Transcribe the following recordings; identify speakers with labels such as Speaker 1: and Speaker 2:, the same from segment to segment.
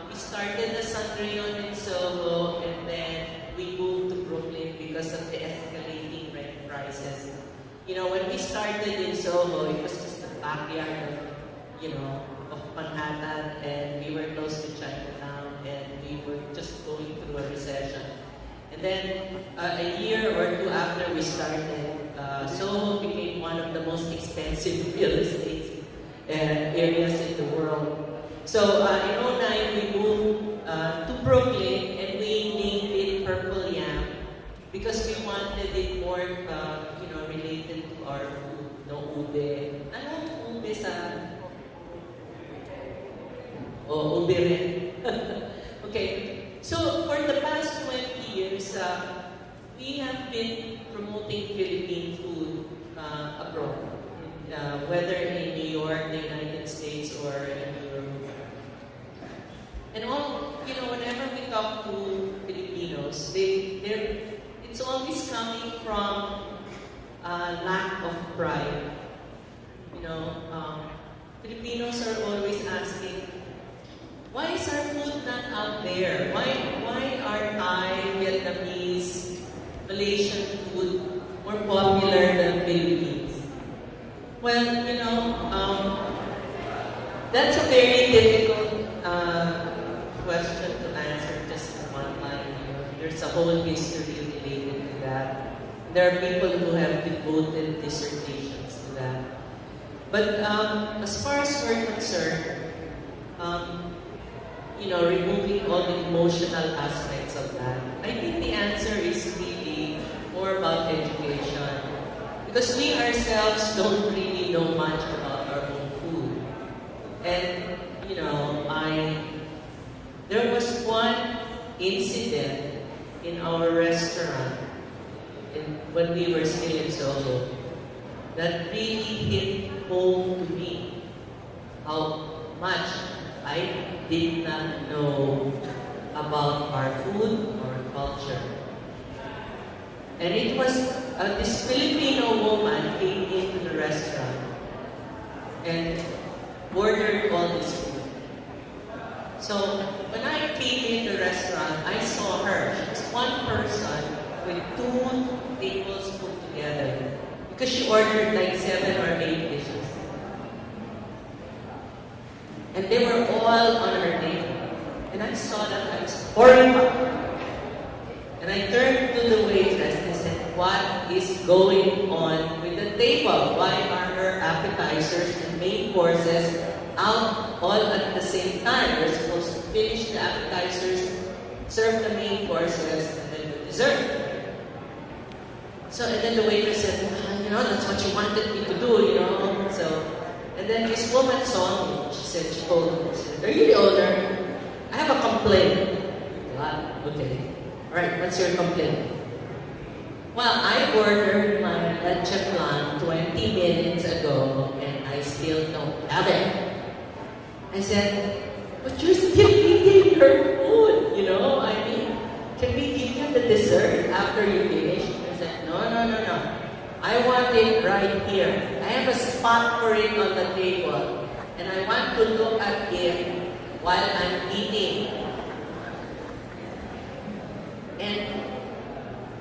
Speaker 1: we started the Sanrion in Soho, and then we moved to Brooklyn because of the escalating rent prices. You know, when we started in Soho, it was just the backyard of, of Manhattan, and we were close to Chinatown, and we were just going through a recession. And then a year or two after we started, Soho became one of the most expensive real estate areas in the world. So in 2009, we moved to Brooklyn, and we named it Purple Yam because we wanted it more, related to our food. No ube. Ano ube sa? Oh, ube rin. Okay. So for the past 20 years, we have been promoting Philippine food abroad, whether in New York, the United States, or in Europe. And whenever we talk to Filipinos, it's always coming from lack of pride. Filipinos are always asking, why is our food not out there? Why are Thai, Vietnamese, Malaysian food more popular than Philippines? Well, that's a very difficult question to answer just in one line. There's a whole history related to that. There are people who have devoted dissertations to that. But as far as we're concerned, removing all the emotional aspects of that, I think the answer is really more about education. Because we ourselves don't really know much about our own food. And, there was one incident in our restaurant when we were still in Soho that really hit home to me how much I did not know about our food or culture. And it was this Filipino woman came into the restaurant and ordered all this food. So when I came in the restaurant, I saw her. She was one person with 2 tables put together because she ordered like 7 or 8 dishes. And they were all on her table. And I saw that, I was horrified. And I turned to the waitress and said, what is going on with the table? Why are her appetizers and main courses out all at the same time? We're supposed to finish the appetizers, serve the main courses, and then the dessert. So, and then the waitress said, that's what you wanted me to do, So, and then this woman saw me. She told me, are you the owner? I have a complaint. What? Okay. All right, what's your complaint? Well, I ordered my leche flan 20 minutes ago, and I still don't have it. I said, but you're still eating your food, Can we give you the dessert after you finish? I said, no. I want it right here. I have a spot for it on the table, and I want to look at it while I'm eating. And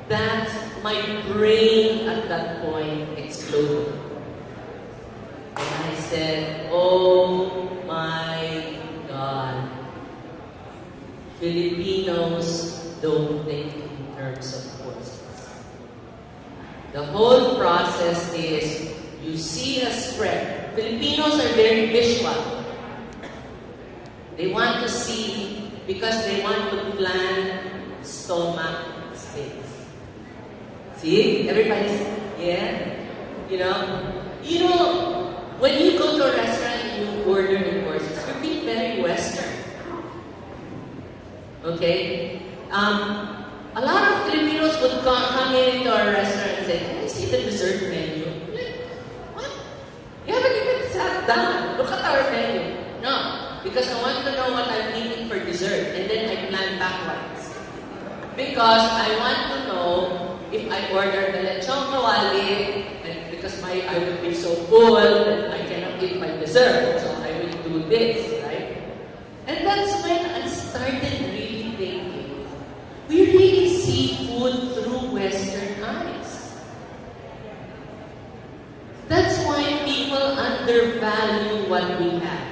Speaker 1: that's my brain at that point exploded. And I said, oh my God. Filipinos don't think in terms of courses. The whole process is, you see a spread. Filipinos are very visual. They want to see because they want to plan stomach space. See? Everybody's, yeah? When you go to a restaurant and you order in courses, you're being very Western. Okay? A lot of Filipinos would come into our restaurant and say, can I see the dessert menu? What? You haven't even sat down. Look at our menu. No, because I want to know what I'm eating for dessert, and then I plan backwards. Because I want to know if I order the lechon kawali, and because I will be so full that I cannot eat my dessert, so I will do this, right? And that's when value what we have.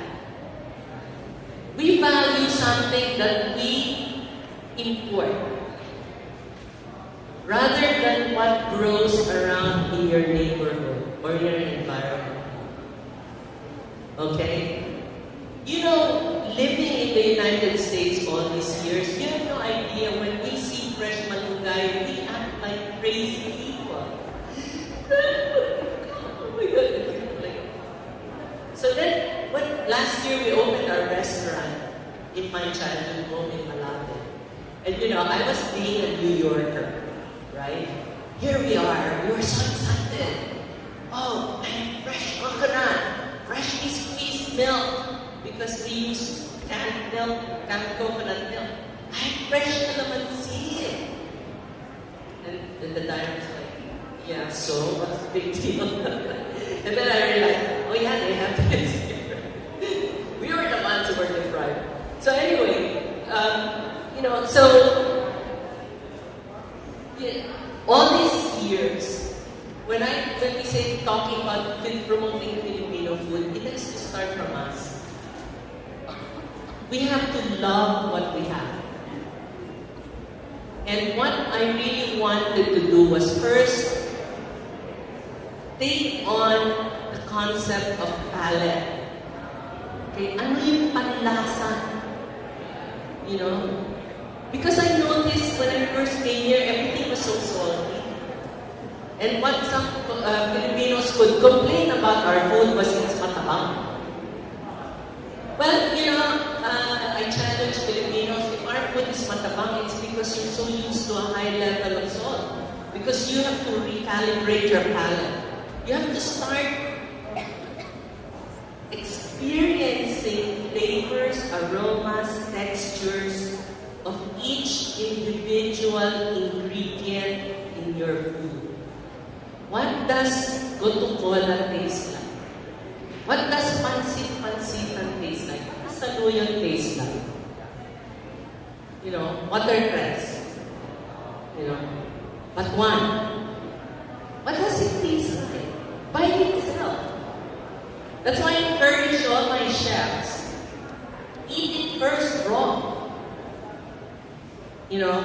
Speaker 1: We value something that we import rather than what grows around in your neighborhood or your environment. Okay? You know, living in the United States all these years, you have no idea when we see fresh malunggay, we act like crazy people. Oh my God. So then, when last year we opened our restaurant in my childhood home in Malate. And you know, I was being a New Yorker, right? Here we were so excited. Oh, I have fresh coconut, freshly squeezed milk, because we use canned milk, canned coconut milk. I have fresh calamansi. And the diner was like, yeah, so what's the big deal? And then I realized, oh yeah, they have this here. We were the ones who were deprived. So anyway, you know, so yeah, all these years, when we say talking about promoting Filipino food, it has to start from us. We have to love what we have. And what I really wanted to do was first take on the concept of palate. Okay, ano yung panlasa? You know? Because I noticed when I first came here, everything was so salty. And what some Filipinos could complain about our food was it's matabang. Well, you know, I challenge Filipinos, if our food is matabang, it's because you're so used to a high level of salt. Because you have to recalibrate your palate. You have to start experiencing flavors, aromas, textures of each individual ingredient in your food. What does goto cola taste like? What does pansit-pansitan taste like? What does saluyan taste like? You know, watercress. You know, batuan. What does it taste like? By itself. That's why I encourage all my chefs, eat it first raw. You know,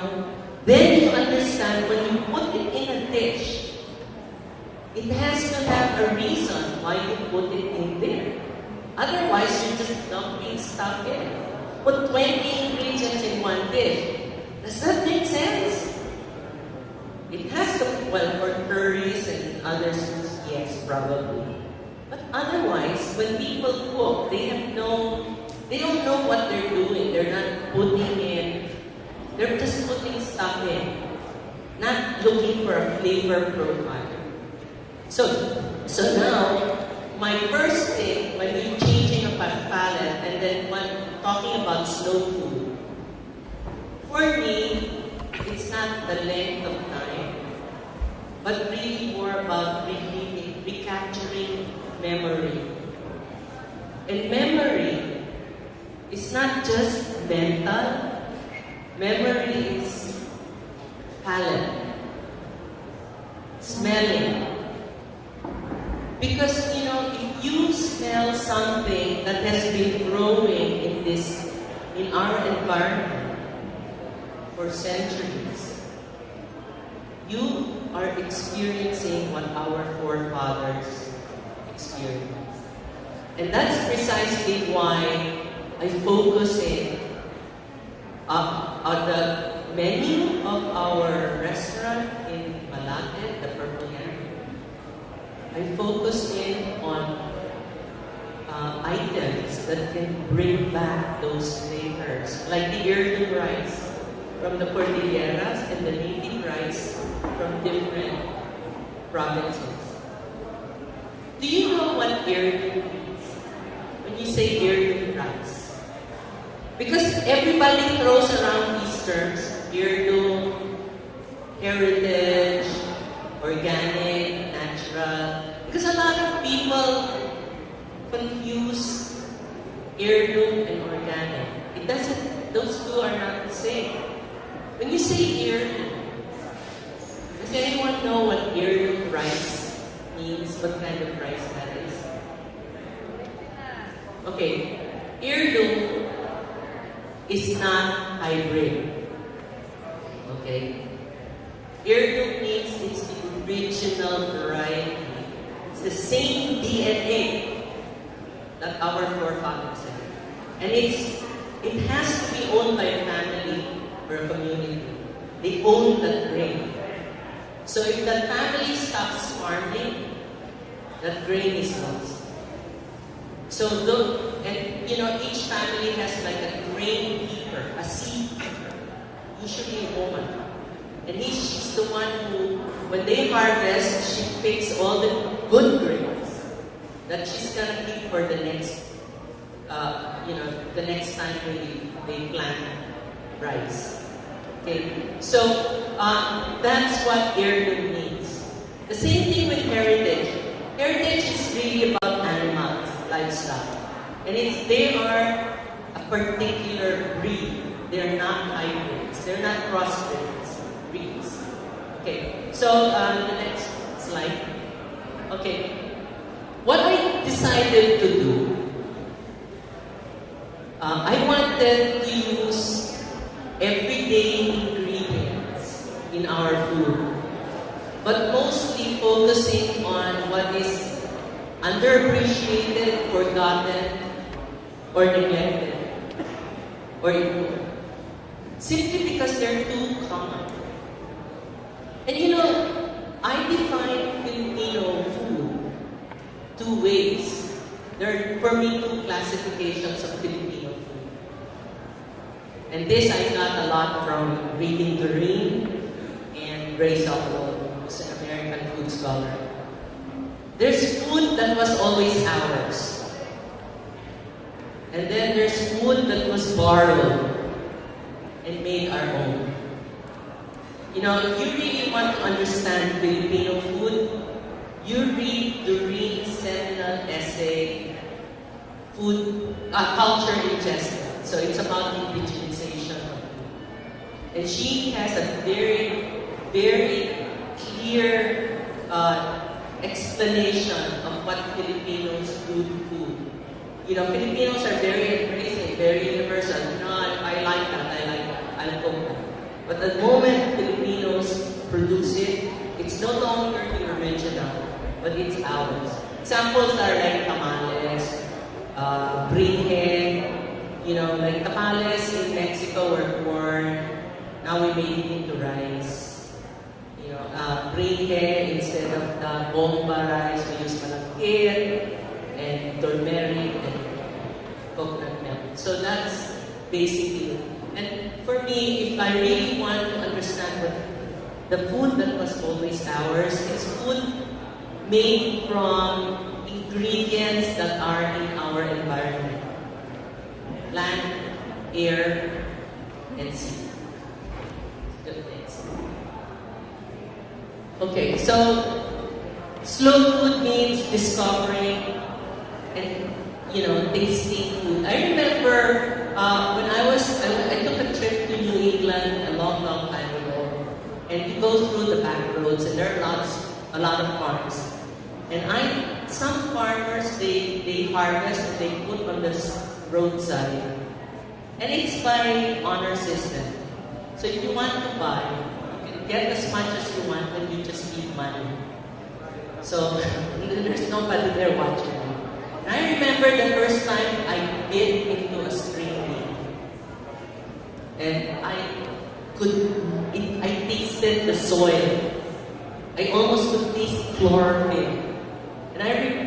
Speaker 1: then you understand when you put it in a dish, it has to have a reason why you put it in there. Otherwise, you're just dumping stuff in. Put 20 ingredients in one dish. Does that make sense? It has to, well, for curries and other soups, yes, probably. But otherwise, when people cook, they don't know what they're doing. They're not putting in, they're just putting stuff in, not looking for a flavor profile. So now, my first thing when you're changing a palate, and then when talking about slow food, for me, it's not the length of time, but really more about recapturing memory. And memory is not just mental, memory is palate, smelling. Because, you know, if you smell something that has been growing in our environment for centuries, you are experiencing what our forefathers experienced. And that's precisely why I focus on the menu of our restaurant in Malate, the Purple Hand. I focus in on items that can bring back those flavors, like the heirloom rice from the Cordilleras and the native rice from different provinces. Do you know what heirloom means? When you say heirloom rice? Because everybody throws around these terms, heirloom, heritage, organic, natural. Because a lot of people confuse heirloom and organic. It doesn't, those two are not the same. When you say heirloom, does anyone know what heirloom rice means? What kind of rice that is? Okay, heirloom is not hybrid. Okay? Heirloom means it's the original variety. It's the same DNA that our forefathers had. And it has to be owned by a family or a community. They own that grain. So if the family stops farming, that grain is lost. So each family has like a grain keeper, a seed keeper, usually a woman. And she's the one who, when they harvest, she picks all the good grains that she's gonna keep for the next, the next time they plant rice. Okay, so that's what heirloom means. The same thing with heritage. Heritage is really about animals, livestock, and they are a particular breed. They're not hybrids. They're not breeds. Okay, so the next slide. Okay, what I decided to do, I wanted to use everyday ingredients in our food, but mostly focusing on what is underappreciated, forgotten, or neglected, or ignored. Simply because they're too common. And I define Filipino food two ways. There are, for me, two classifications of Filipino food. And this I got a lot from reading Doreen and Ray Sokol, who's an American food scholar. There's food that was always ours. And then there's food that was borrowed and made our own. If you really want to understand Filipino food, you read Doreen's seminal essay, Culture Ingested. So it's about indigenization of food. And she has a very, very clear explanation of what Filipinos do to food. Filipinos are very embracing, very universal. I like that, I'll cook that. But the moment Filipinos produce it, it's no longer the original, but it's ours. Examples are like tamales, brinje, like tamales in Mexico were corn, now we made it into rice. Brinje, instead of the bomba rice, we use malagkit and turmeric and coconut milk. So that's basically it. And for me, if I really want to understand what the food that was always ours, it's food made from ingredients that are in our environment. Land, air, and sea. Good things. Okay, so slow food means discovering and tasting food. I remember when I took a trip to New England a long, long time ago, and you go through the back roads, and there are a lot of farms. And some farmers they harvest and they put on this roadside, and it's by honor system. So if you want to buy, you can get as much as you want, and you just need money. So there's nobody there watching you. And I remember the first time I bit into a string bean. And I tasted the soil. I almost could taste chlorophyll. And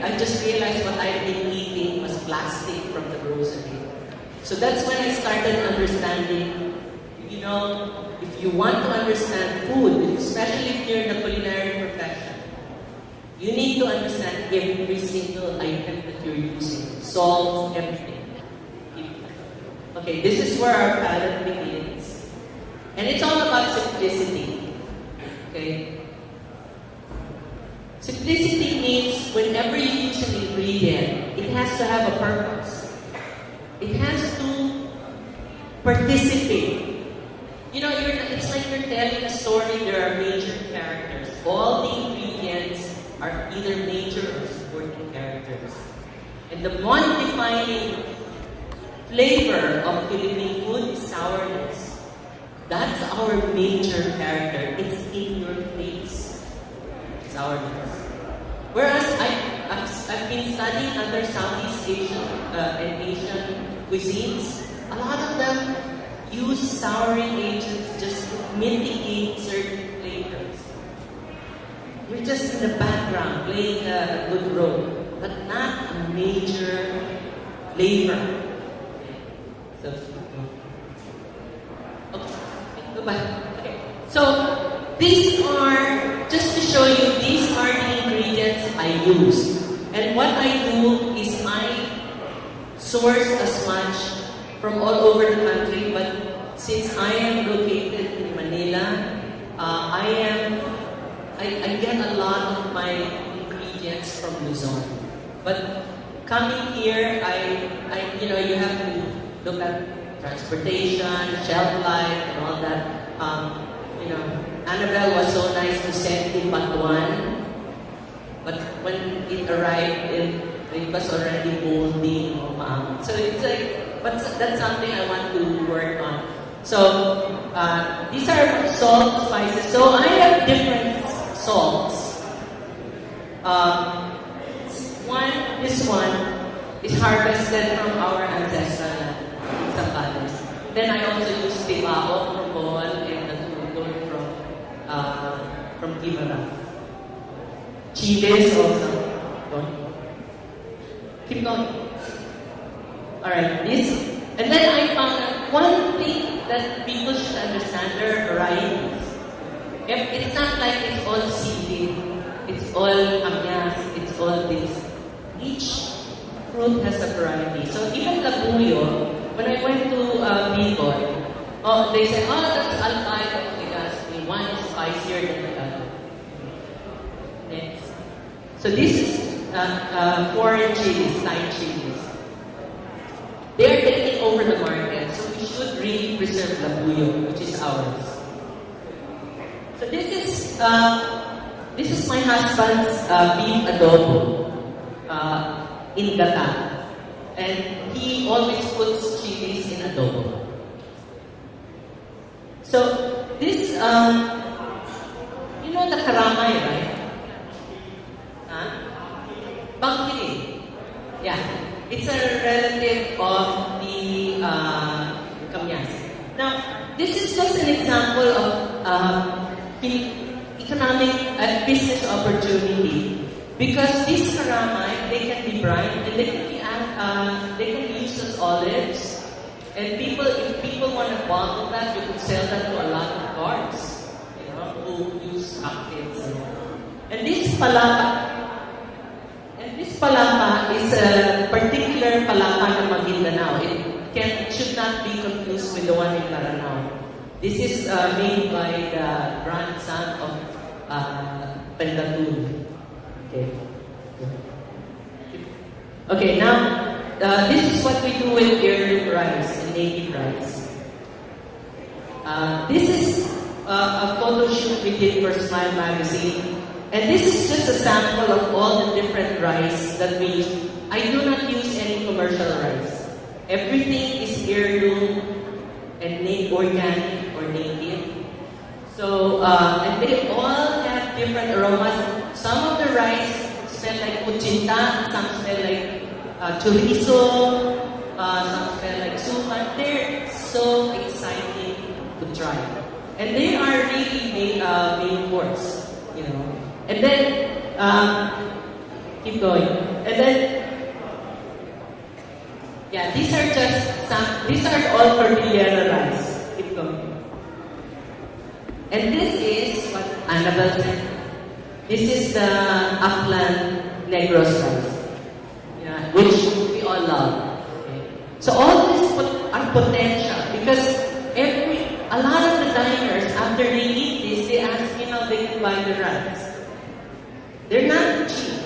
Speaker 1: I just realized what I'd been eating was plastic from the grocery. So that's when I started understanding, if you want to understand food, especially if you're in the culinary profession, you need to understand every single item that you're using. Salt, everything. Okay, this is where our palate begins. And it's all about simplicity. Okay? Simplicity means whenever you use an ingredient, it has to have a purpose. It has to participate. It's like you're telling a story, there are major characters. All the ingredients are either major or supporting characters. And the one defining flavor of Philippine food is sourness. That's our major character. It's in your face. Sourness. Whereas I've been studying other Southeast Asian and Asian cuisines, a lot of them use souring agents just to mitigate certain flavors. You're just in the background playing a good role, but not a major flavor. So, okay. So these are, just to show you, these are the ingredients I use. And what I do is I source as much from all over the country, but since I am located in Manila, I get a lot of my ingredients from Luzon. But coming here, you have to look at transportation, shelf life, and all that. Annabelle was so nice to send me Patuan, but when it arrived, it was already moldy. So it's like, but that's something I want to work on. So these are salt, spices. So I have different salts. This one is harvested from our ancestral land, Zapates. Then I also use tibao from Bohol and natutol from Timara. Chiles also. Keep going. Alright, this. And then I found out one thing that people should understand, there are varieties. It's not like it's all seeded, it's all amyas, it's all this. Each fruit has a variety. So even labuyo, when I went to Bicol, they said, that's alcalde. They asked me, one is spicier than the other. Next. So this is foreign chilies, Thai chilies. They are taking over the market, so we should really preserve labuyo, which is ours. So this is my husband's beef adobo in gata, and he always puts chilies in adobo. So this, the karamay, right? Bangkili. Yeah. It's a relative of the kamyas. Now, this is just an example of economic and business opportunity, because these karamay, they can be brined and they can be used as olives. And if people want to bottle that, you could sell that to a lot of cars, who use cocktails. And this palapa is a particular palapa ng Maguindanao. It should not be confused with the one in Maranao. This is made by the grandson of Pendatun. Okay, now this is what we do with heirloom rice and native rice. This is a photo shoot we did for Smile Magazine. And this is just a sample of all the different rice that we use. I do not use any commercial rice. Everything is heirloom and organic or native. So, and they all have different aromas. Some of the rice smell like kuchinta, some smell like chorizo, some smell like suman. They're so exciting to try. And they are really main course, And then, keep going. And then, these are all cordillera rice. Keep going. And this is what Annabelle said. This is the upland Negros rice, which we all love. Okay. So all this are potential, because a lot of the diners, after they eat this, they ask me how they can buy the rice. They're not cheap.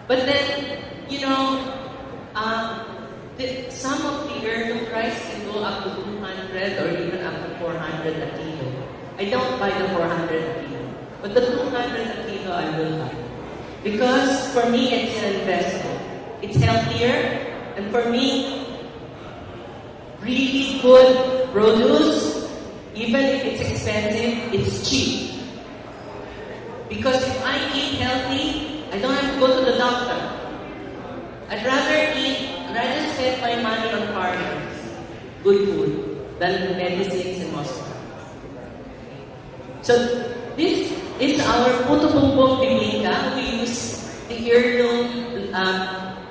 Speaker 1: But then, some of the heirloom rice can go up to 200 or even up to 400 a kilo. I don't buy the 400 a kilo. But the 200 a kilo I will buy. Because for me, it's an investment. It's healthier. And for me, really good produce, even if it's expensive, it's cheap. Because if I eat healthy, I don't have to go to the doctor. I'd rather spend my money on farmers, good food, than medicines and hospitals. So this is our Puto Bumbong Bibingka. We use the heirloom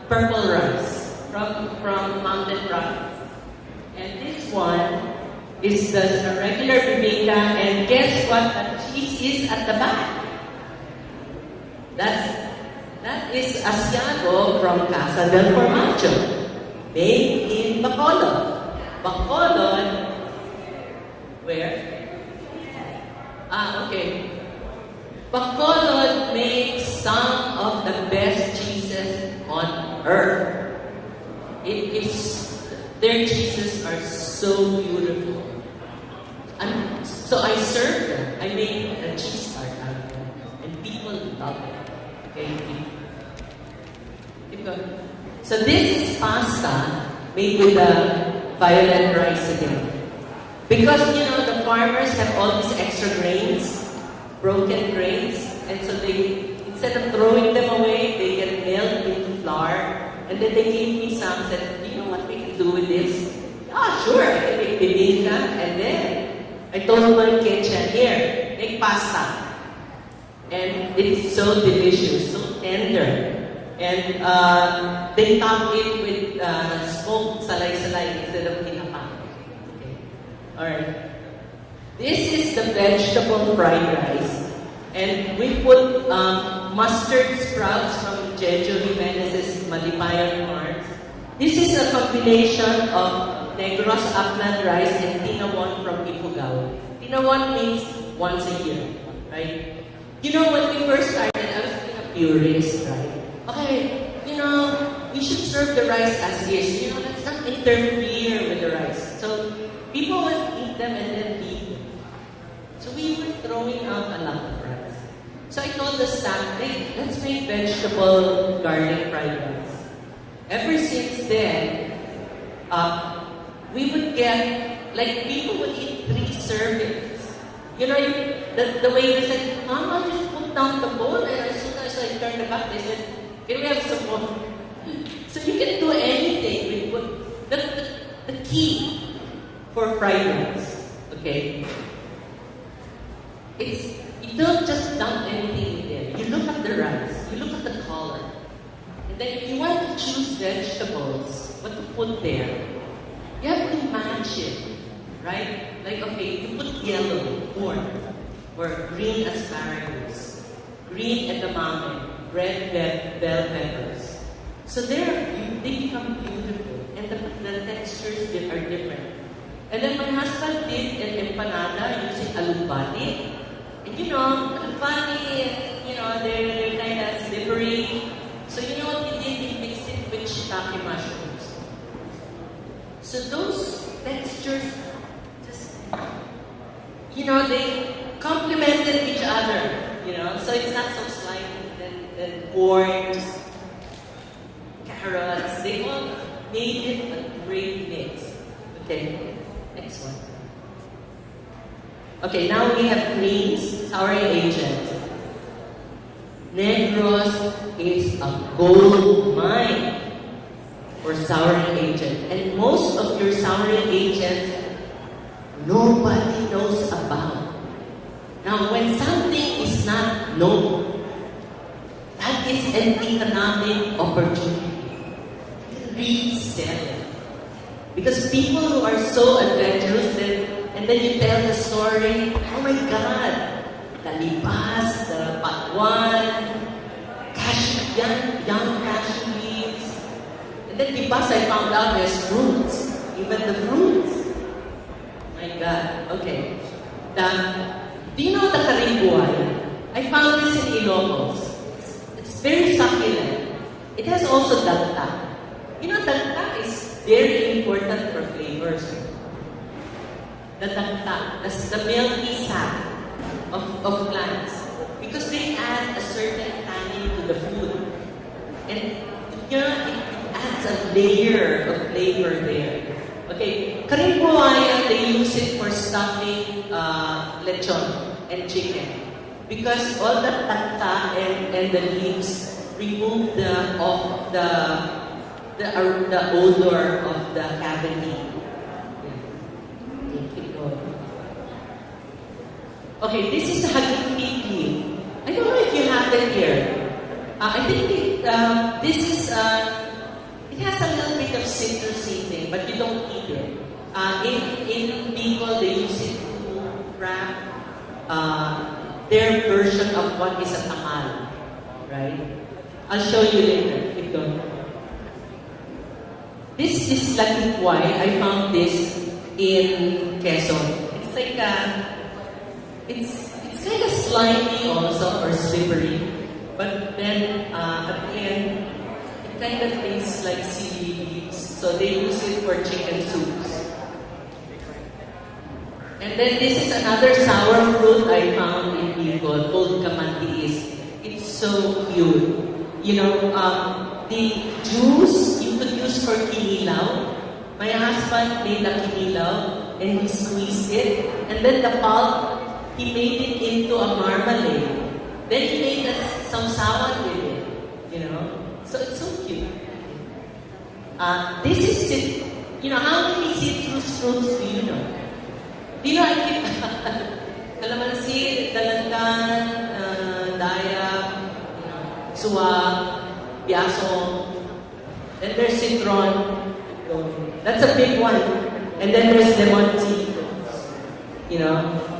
Speaker 1: purple rice from Mountain Rock. And this one is the regular bibingka, and guess what the cheese is at the back? That is Asiago from Casa del Formaggio, made in Bacolod. Bacolod, where? Okay. Bacolod makes some of the best cheeses on earth. Their cheeses are so beautiful. So I served them. I made a cheese tart out of them, and people love it. Okay, keep going. So this is pasta made with the violet rice again. Because, the farmers have all these extra grains, broken grains, and so instead of throwing them away, they get milled into flour, and then they gave me some, said, do you know what we can do with this? Sure, I can make bibingka, and then I told my kitchen, here, make pasta. And it's so delicious, so tender. And they top it with smoked salay-salay instead of tinapa. Okay. Alright. This is the vegetable fried rice. And we put mustard sprouts from Jejo Jimenez's Malipayan Farms. This is a combination of Negros upland rice and tinawon from Ifugao. Tinawon means once a year, right? When we first started, I was being a purist, right? Okay, we should serve the rice as is. Let's not interfere with the rice. So people would eat them and then leave them. So we were throwing out a lot of rice. So I told the staff, hey, let's make vegetable garlic fried rice. Ever since then, we would get, people would eat 3 servings. The waiter said, Mama, just put down the bowl, and as soon as I turned the back, they said, can we have some more? So you can do anything. The key for fried rice, okay? You don't just dump anything in there. You look at the rice, you look at the color, and then if you want to choose vegetables, what to put there, you have to match it, right? Okay, you put yellow corn, or green asparagus, green edamame, red bell peppers. So they become beautiful, and the textures are different. And then my husband did an empanada using alugbati. And alugbati, they're kind of slippery. So what he did? He mixed it with shiitake mushrooms. So those textures they complemented each other, so it's not so slimy, then corn, carrots, they all made it a great mix. Okay, next one. Okay, now we have greens, souring agents. Negros is a gold mine for souring agent, and most of your souring agents nobody knows about. Now, when something is not known, that is an economic opportunity. You can really sell it. Because people who are so adventurous, and then you tell the story, oh my God, the lipas, the patuan, young cashew leaves. And then lipas, I found out there's fruits, even the fruits. My God. Okay. Do you know the karimbuay? I found this in Ilocos. It's very succulent. It has also dalta. Dalta is very important for flavors. The dalta, the milky sap of plants. Because they add a certain tannin to the food. And to it adds a layer of flavor there. Okay, karimbuaya, they use it for stuffing lechon and chicken. Because all the tata and the leaves remove the odor of the cavity. Okay, this is haging leaf. I don't know if you have it here. I think this is, it has a little bit of citrusy thing, but you don't eat it. In people, they use it to wrap their version of what is a tamal, right? I'll show you later. Keep going. This is latikuay. I found this in Quezon. It's like it's kind of slimy also, or slippery, but then at the end, it kind of tastes like seaweed leaves. So they use it for chicken soups. And then this is another sour fruit I found in Bicol called kamantiis. It's so cute. You know, the juice you could use for kinilaw. My husband made a kinilaw and he squeezed it. And then the pulp, he made it into a marmalade. Then he made some sausawan with it. You know? So it's so cute. This is, you know, how many citrus fruits do you know? Do you know, I keep kalamansi, dalandan, daya, you know, suwa, biaso. Then there's citron. That's a big one. And then there's lemon tea. You know?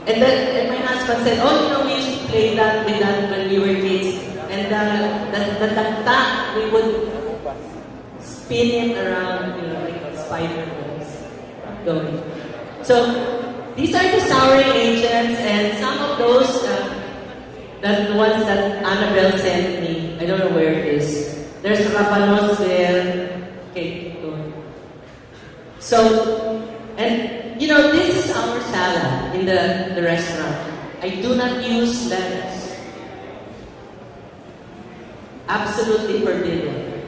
Speaker 1: And my husband said, oh, you know, we used to play that with that when we were kids. And the tagta, we would spin it around, you know, like spider webs. Going. So, these are the souring agents, and some of those, the ones that Annabelle sent me, I don't know where it is. There's rabanos there. Okay, go on. So, and you know, this is our salad in the restaurant. I do not use lettuce. Absolutely forbidden.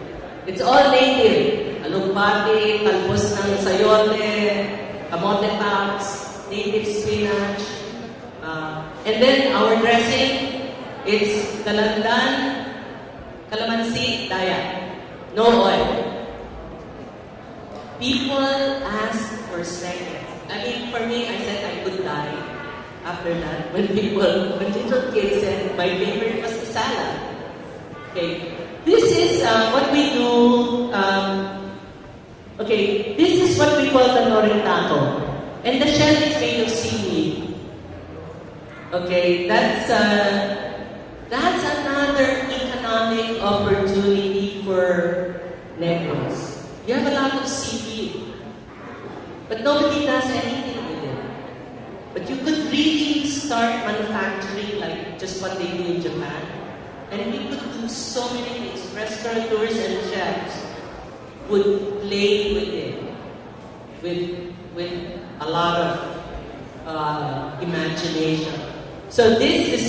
Speaker 1: It's all native. Alugbati, talbos ng sayote, kamote tops, native spinach. And then our dressing, it's dalandan, calamansi, daya. No oil. People ask for seconds. I mean, for me, I said I could die after that. When little kids said my favorite was the salad. Okay, this is what we do. Okay, this is what we call the noritaco. And the shell is made of seaweed. Okay, that's another economic opportunity for Negros. You have a lot of seaweed, but nobody does anything with it. But you could really start manufacturing like just what they do in Japan. And we could do so many things. Restaurateurs and chefs would play with it, with a lot of imagination. So this is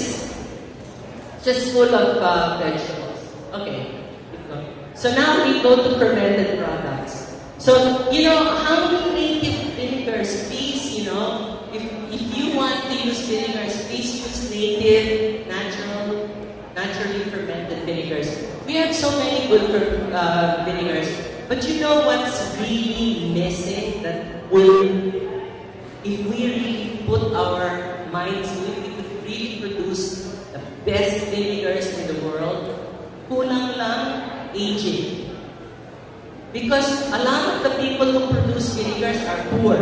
Speaker 1: just full of vegetables. Okay. So now we go to fermented products. So, you know, how many native vinegars? Please, you know, if you want to use vinegars, please use native, naturally fermented vinegars. We have so many good vinegars. But you know what's really missing that will, if we really put our minds to it, we could really produce the best vinegars in the world. Kulang lang, aging. Because a lot of the people who produce vinegars are poor.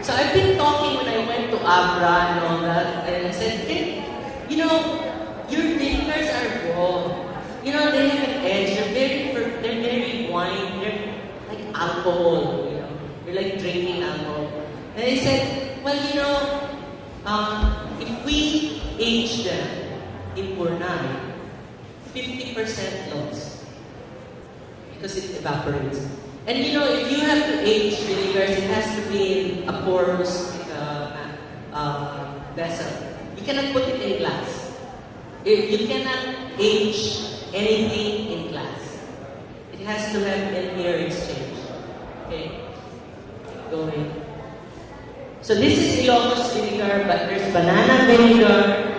Speaker 1: So I've been talking when I went to Abra and all that, and I said, hey, you know, your vinegars are raw. You know, they have an edge. They're very wine. They're like alcohol. You know, they're like drinking alcohol. And I said, well, you know, if we age them in Burnay, 50% loss because it evaporates. And you know, if you have to age vinegars, it has to be in a porous vessel. You cannot put it in glass. You cannot age anything in glass. It it has to have an air exchange. Okay? Going. So this is Ilocos vinegar, but there's banana vinegar.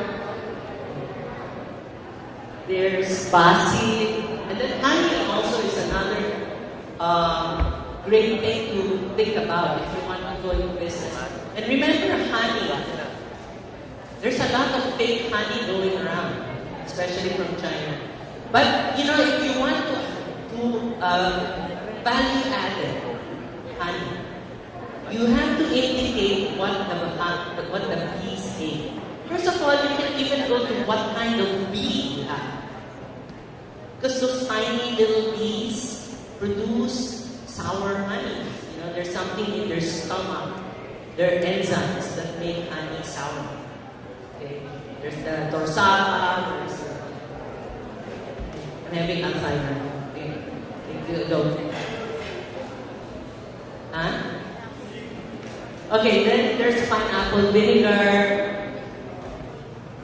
Speaker 1: There's basil, and then honey also is another great thing to think about if you want to go into business. And remember honey, there's a lot of fake honey going around, especially from China. But you know, if you want to do value-added honey, you have to indicate what the bees ate. First of all, you can even go to what kind of bee you have. Because those tiny little bees produce sour honey. You know, there's something in their stomach. There are enzymes that make honey sour. Okay? There's the torsada, I'm having Alzheimer. Okay, go. Huh? Okay, then there's pineapple vinegar.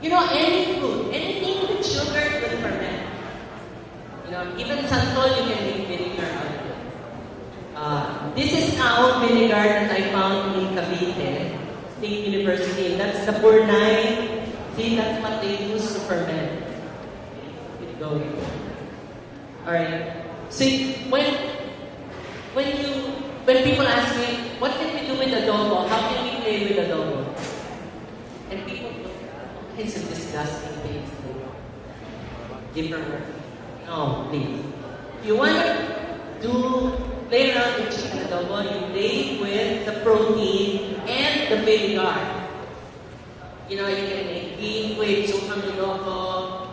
Speaker 1: You know, any food, anything with sugar will ferment. You know, even santol you can make vinegar out of it. This is now vinegar that I found in Cavite State University. That's the Purnay. See, that's what they use to ferment. Keep going. Alright. See, when people ask me, what can we do with adobo? How can we play with adobo? And people go, it's a disgusting thing. Different. No, please. If you want to play around with chicken adobo, you play with the protein and the vinegar. You know, you can make beef with sukang adobo,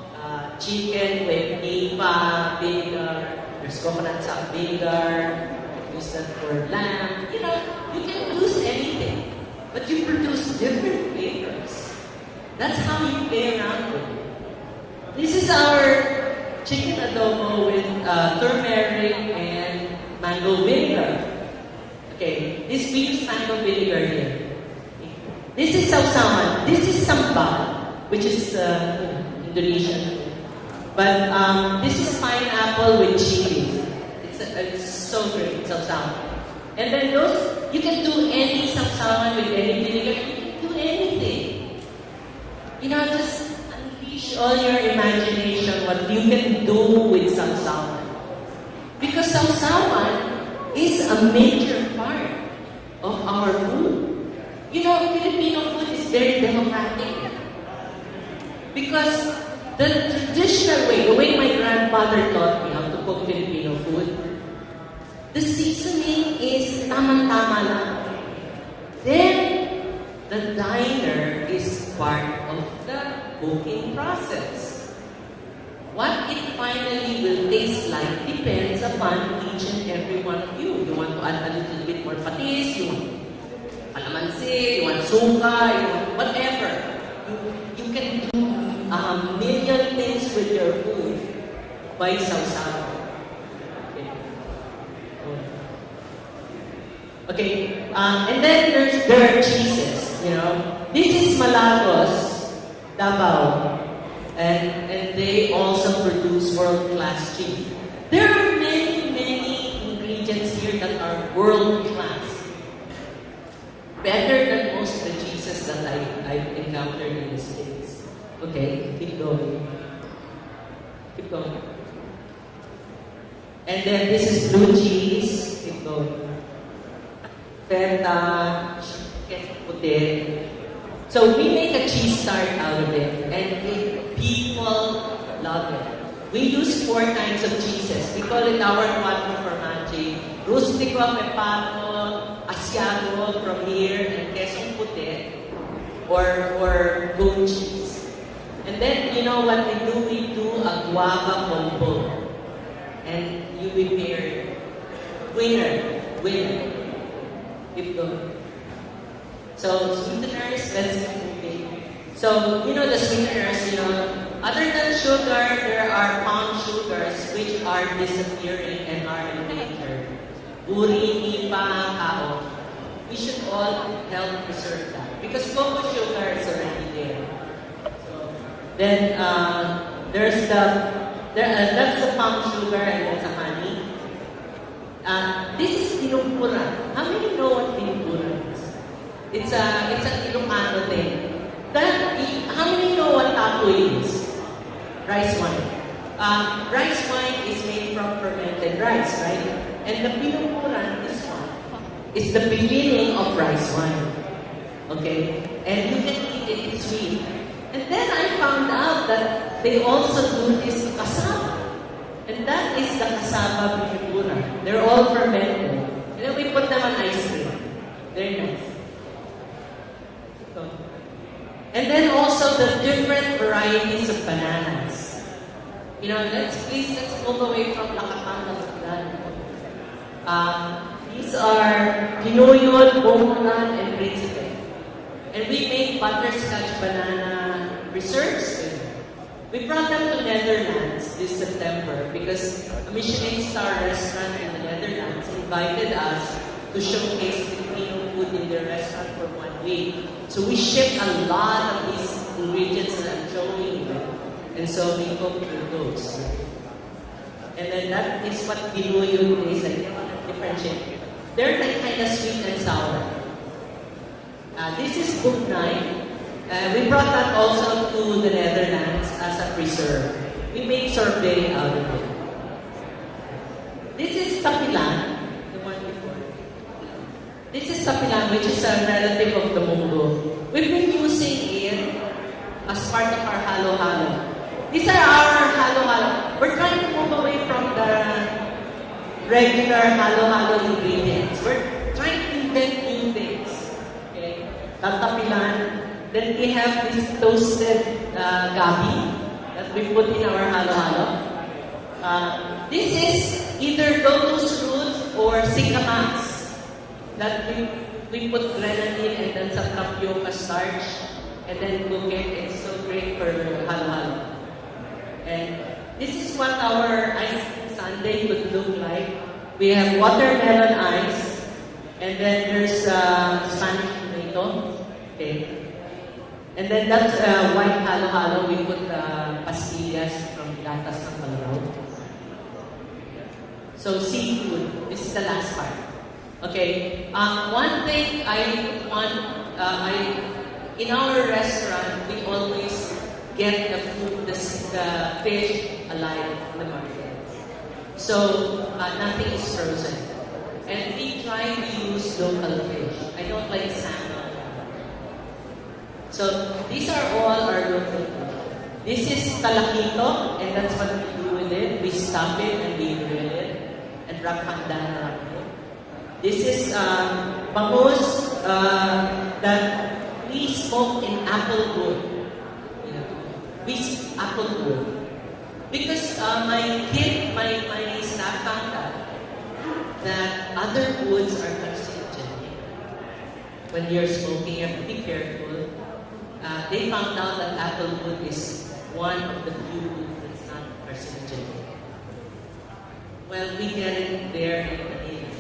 Speaker 1: chicken with nipa, vinegar, there's coconut salt vinegar, use that for lamb. You know, you can use anything, but you produce different flavors. That's how you play around with it. This is our chicken adobo with turmeric and mango vinegar. Okay, this means mango vinegar here. This is sausawan. This is sambal, which is Indonesian. But this is pineapple with chili. It's so great, sausawan. And then those, you can do any sausawan with any vinegar. You can do anything. You know, just unleash all your imagination what you can do with sausawan. Because sausawan is a major part of our food. You know, Filipino food is very democratic. Because the traditional way, the way my grandmother taught me how to cook Filipino food, the seasoning is tama-tama lang. Then, the diner is part of the cooking process. What it finally will taste like depends upon each and every one of you. You want to add a little bit more patis, you want calamansi, you want suka, you want whatever. You can do a million things with your food by sausawan. Okay, and then there are cheeses, you know. This is Malagos, Davao, and they also produce world-class cheese. There are many, many ingredients here that are world-class. Better than most of the cheeses that I've encountered in the States. Okay, keep going. Keep going. And then this is blue cheese. Keep going. Feta, puti. So we make a cheese tart out of it, and people love it. We use 4 kinds of cheeses. We call it our quattro formaggi, rustico, pepato, asiago from here, and quesong puti, or goat cheese. And then, you know what we do? We do a guava combo. And you prepare winner. Keep going. So, sweeteners, let's keep moving. So, you know the sweeteners, you know, other than sugar, there are palm sugars which are disappearing and are in danger. Uri, nipa, kao. We should all help preserve that. Because cocoa sugar is already there. So, then, that's the palm sugar and that's the honey. This is pinupuran. How many know what pinupuran is? It's a Ilocano thing. How many know what tapoy is? Rice wine. Rice wine is made from fermented rice, right? And the pinupuran, this one, is the beginning of rice wine. Okay? And you can eat it, it's sweet. And then I found out that they also do this to cassava. And that is the cassava pinupuran. They're all fermented. And then we put them on ice cream. Very nice. And then also the different varieties of bananas. You know, let's move away from Lakatang. These are Pinoyod, Bomonan, and Principe. And we make butterscotch banana reserves. We brought them to Netherlands this September because a Michelin star restaurant in the Netherlands invited us to showcase Filipino food in their restaurant for 1 week. So we shipped a lot of these ingredients that I'm showing you. And so we cooked with those. And then that is what Pinoyod tastes like. They want to differentiate. They're like kind of sweet and sour. This is Bugnay. We brought that also to the Netherlands as a preserve. We made sorbet out of it. This is tapilan, the one before. This is tapilan, which is a relative of the mungo. We've been using it as part of our halo-halo. These are our halo-halo. We're trying to move away from the regular halo-halo ingredients. We're trying to invent new things. Okay? Tapilan. Then we have this toasted gabi that we put in our halo-halo. This is either lotus root or sikamas that we put grenadine and then some tapioca starch and then cook it. It's so great for halo-halo. And this is what our ice sundae would look like. We have watermelon ice and then there's Spanish tomato. Okay. And then that's white halo-halo. We put pastillas from gatas ng Palao. So seafood. This is the last part. Okay. One thing in our restaurant, we always get the food, the fish alive in the market. So nothing is frozen. And we try to use local fish. I don't like salmon. So these are all our local food. This is talakito, and that's what we do with it. We stuff it and we grill it and wrap pandan around it. This is bangus that we smoke in apple wood. You know, apple wood. Because my staff found out that other woods are carcinogenic. When you're smoking, you have to be careful. They found out that apple wood is one of the few woods that's not carcinogenic. Well, we get it there in Manila.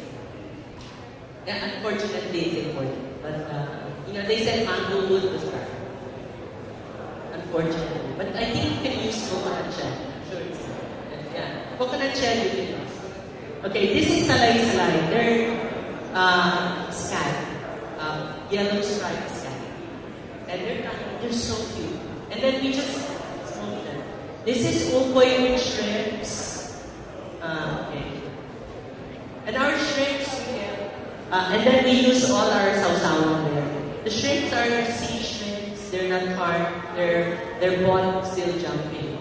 Speaker 1: Yeah, unfortunately, it's important. But, they said mango wood was bad. Unfortunately. But I think you can use coconut shell. I'm sure it's not. Yeah, coconut shell you can use. Okay, this is salay-salay. They're scat. Yellow striped scat. And they're so cute. And then we just smoke them. This is ukoy with shrimps. Okay. And our shrimps, and then we use all our sausawan there. The shrimps are sea shrimps. They're not hard. They're bought still jumping.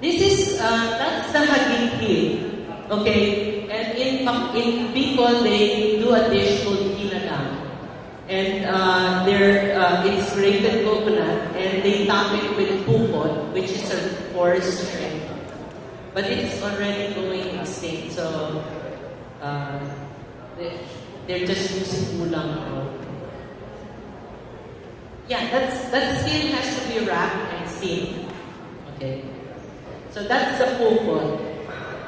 Speaker 1: This is that's the haginghi. Okay. And in Bicol they do a dish called kinalang. And it's grated coconut, and they top it with pupot, which is a forest shrimp. But it's already going extinct, so they're just using ulang now. Yeah, that still has to be wrapped and steamed. Okay, so that's the pupot.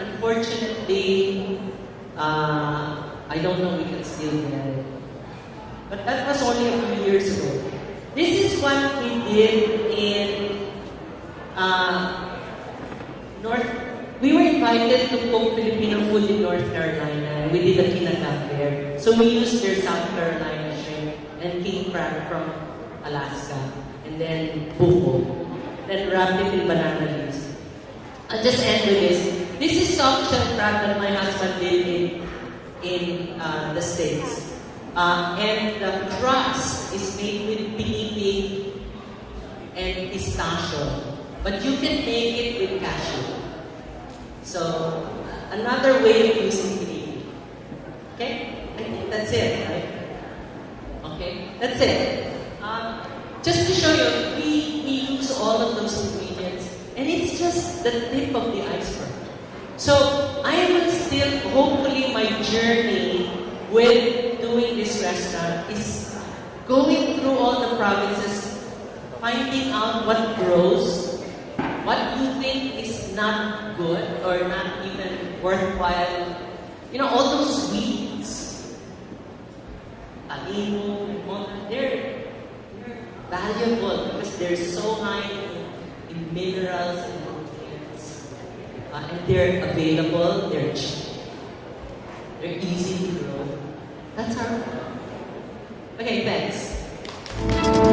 Speaker 1: Unfortunately, I don't know we can still get it. But that was only a few years ago. This is what we did in North. We were in invited to cook Filipino food in North Carolina. We did a kinagat there. So we used their South Carolina shrimp and king crab from Alaska. And then buko. Then wrapped it in banana leaves. I'll just end with this. This is soft shell crab that my husband did in the States. And the crust is made with pinipig and pistachio. But you can make it with cashew. So, another way of using pinipig. Okay? I think that's it, right? Okay? That's it. Just to show you, we use all of those ingredients, and it's just the tip of the iceberg. So, I will still, hopefully my journey with doing this restaurant is going through all the provinces, finding out what grows, what you think is not good or not even worthwhile. You know, all those weeds, alimo, they're valuable because they're so high in minerals and nutrients. And they're available, they're cheap, they're easy to grow. That's our fun. Okay, thanks.